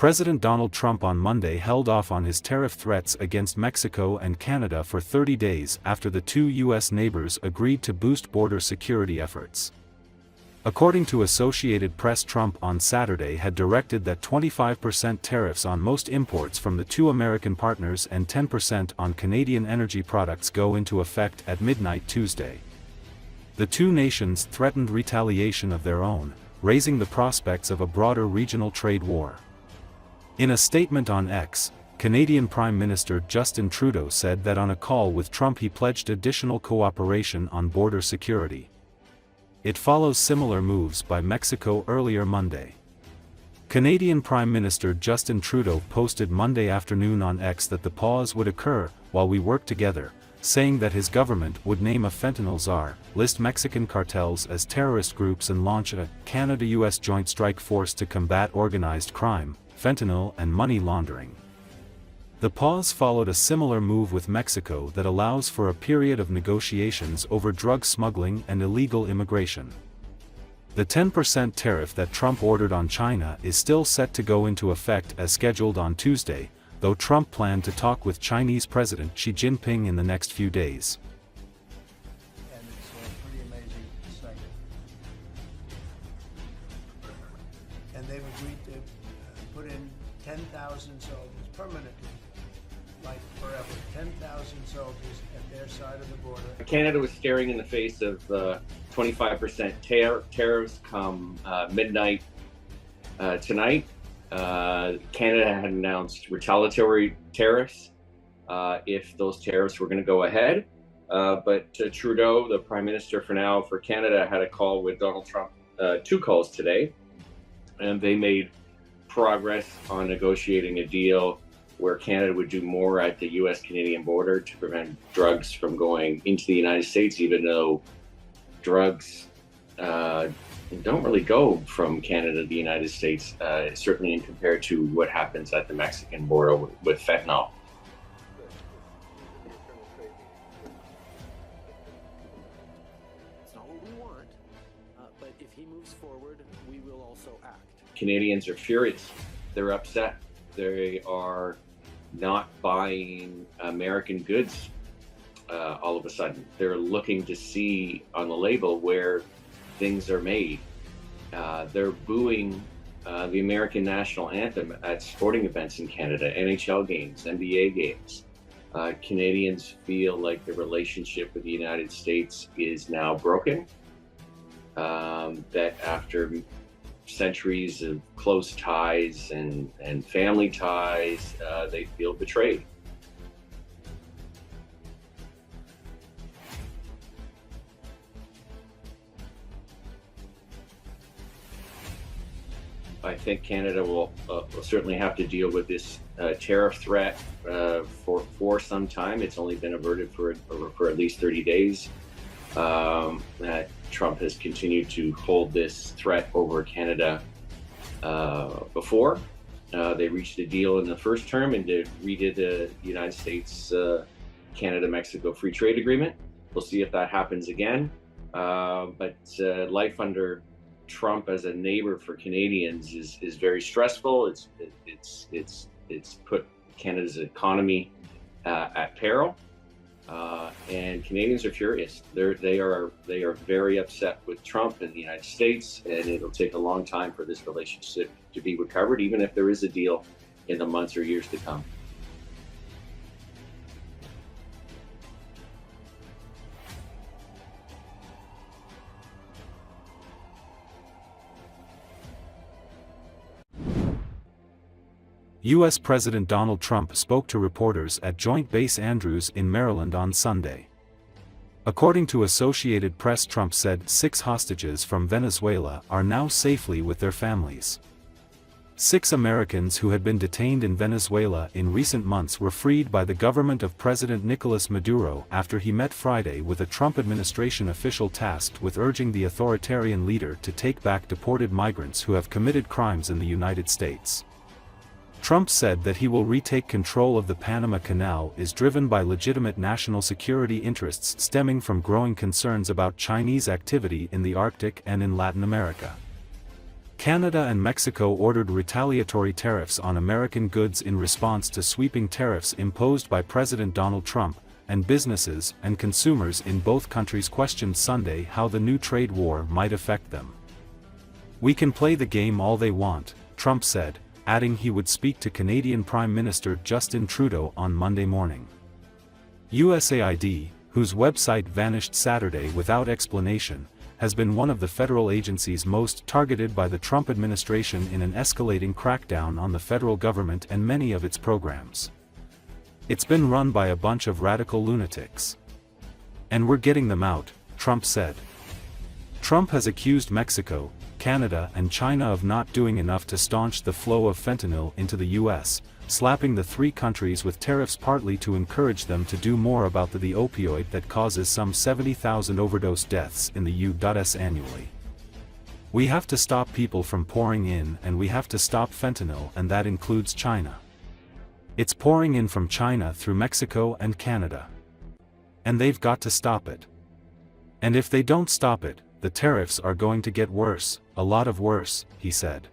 President Donald Trump on Monday held off on his tariff threats against Mexico and Canada for 30 days after the two U.S. neighbors agreed to boost border security efforts. According to Associated Press, Trump on Saturday had directed that 25% tariffs on most imports from the two American partners and 10% on Canadian energy products go into effect at midnight Tuesday. The two nations threatened retaliation of their own, raising the prospects of a broader regional trade war. In a statement on X, Canadian Prime Minister Justin Trudeau said that on a call with Trump he pledged additional cooperation on border security. It follows similar moves by Mexico earlier Monday. Canadian Prime Minister Justin Trudeau posted Monday afternoon on X that the pause would occur while we work together, saying that his government would name a fentanyl czar, list Mexican cartels as terrorist groups and launch a Canada-US Joint Strike Force to combat organized crime, fentanyl and money laundering. The pause followed a similar move with Mexico that allows for a period of negotiations over drug smuggling and illegal immigration. The 10% tariff that Trump ordered on China is still set to go into effect as scheduled on Tuesday, though Trump planned to talk with Chinese President Xi Jinping in the next few days. And it's a pretty amazing sight. And they've agreed to put in 10,000 soldiers permanently, like forever, 10,000 soldiers at their side of the border. Canada was staring in the face of 25% tariffs come midnight tonight. Canada had announced retaliatory tariffs if those tariffs were going to go ahead. But Trudeau, the Prime Minister for now for Canada, had a call with Donald Trump, two calls today, and they made progress on negotiating a deal where Canada would do more at the US-Canadian border to prevent drugs from going into the United States, even though drugs don't really go from Canada to the United States, certainly compared to what happens at the Mexican border with fentanyl. It's not what we want, but if he moves forward, we will also act. Canadians are furious. They're upset. They are not buying American goods all of a sudden. They're looking to see on the label where things are made. They're booing the American national anthem at sporting events in Canada, NHL games, NBA games. Canadians feel like the relationship with the United States is now broken, that after centuries of close ties and family ties, they feel betrayed. I think Canada will certainly have to deal with this tariff threat for some time. It's only been averted for at least 30 days. Trump has continued to hold this threat over Canada before. They reached a deal in the first term and redid the United States Canada-Mexico Free Trade Agreement. We'll see if that happens again. But life under Trump as a neighbor for Canadians is very stressful. It's put Canada's economy at peril. And Canadians are furious. They are very upset with Trump and the United States, and it'll take a long time for this relationship to be recovered, even if there is a deal in the months or years to come. U.S. President Donald Trump spoke to reporters at Joint Base Andrews in Maryland on Sunday. According to Associated Press, Trump said 6 hostages from Venezuela are now safely with their families. 6 Americans who had been detained in Venezuela in recent months were freed by the government of President Nicolas Maduro after he met Friday with a Trump administration official tasked with urging the authoritarian leader to take back deported migrants who have committed crimes in the United States. Trump said that he will retake control of the Panama Canal is driven by legitimate national security interests stemming from growing concerns about Chinese activity in the Arctic and in Latin America. Canada and Mexico ordered retaliatory tariffs on American goods in response to sweeping tariffs imposed by President Donald Trump, and businesses and consumers in both countries questioned Sunday how the new trade war might affect them. "We can play the game all they want," Trump said, adding he would speak to Canadian Prime Minister Justin Trudeau on Monday morning. USAID, whose website vanished Saturday without explanation, has been one of the federal agencies most targeted by the Trump administration in an escalating crackdown on the federal government and many of its programs. "It's been run by a bunch of radical lunatics. And we're getting them out," Trump said. Trump has accused Mexico, Canada and China of not doing enough to staunch the flow of fentanyl into the U.S., slapping the three countries with tariffs partly to encourage them to do more about the opioid that causes some 70,000 overdose deaths in the U.S. annually. "We have to stop people from pouring in, and we have to stop fentanyl, and that includes China. It's pouring in from China through Mexico and Canada. And they've got to stop it. And if they don't stop it, the tariffs are going to get worse, a lot of worse," he said.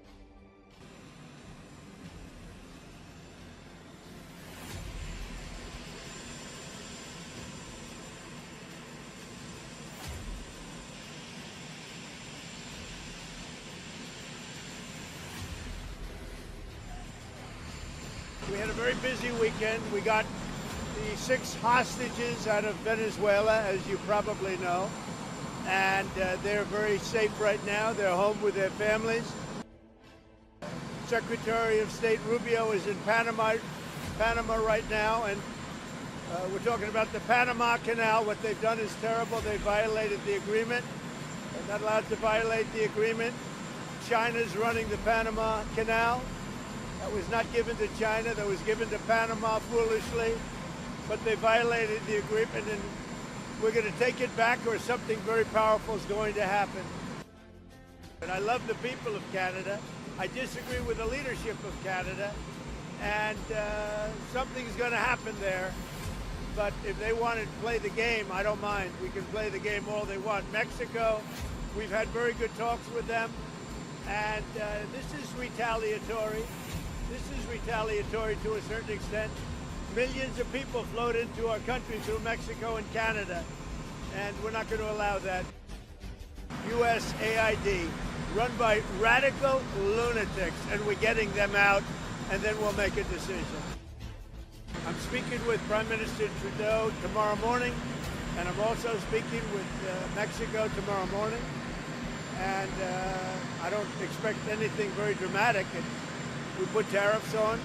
We had a very busy weekend. We got the 6 hostages out of Venezuela, as you probably know. And they're very safe right now. They're home with their families. Secretary of State Rubio is in Panama right now, and we're talking about the Panama Canal. What they've done is terrible. They violated the agreement. They're not allowed to violate the agreement. China's running the Panama Canal. That was not given to China. That was given to Panama foolishly. But they violated the agreement, and we're going to take it back, or something very powerful is going to happen. And I love the people of Canada. I disagree with the leadership of Canada, and something's going to happen there. But if they want to play the game, I don't mind. We can play the game all they want. Mexico, we've had very good talks with them, and this is retaliatory. This is retaliatory to a certain extent. Millions of people flowed into our country through Mexico and Canada, and we're not going to allow that. USAID, run by radical lunatics, and we're getting them out, and then we'll make a decision. I'm speaking with Prime Minister Trudeau tomorrow morning, and I'm also speaking with Mexico tomorrow morning, and I don't expect anything very dramatic. We put tariffs on.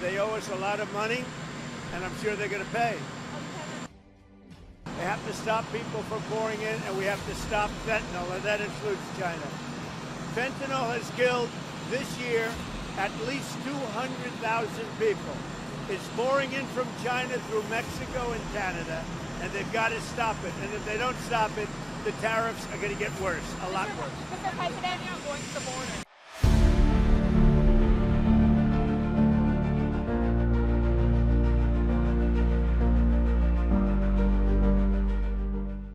They owe us a lot of money, and I'm sure they're going to pay. They have to stop people from pouring in, and we have to stop fentanyl, and that includes China. Fentanyl has killed this year at least 200,000 people. It's pouring in from China through Mexico and Canada, and they've got to stop it. And if they don't stop it, the tariffs are going to get worse, a lot worse. Mr. President, you're going to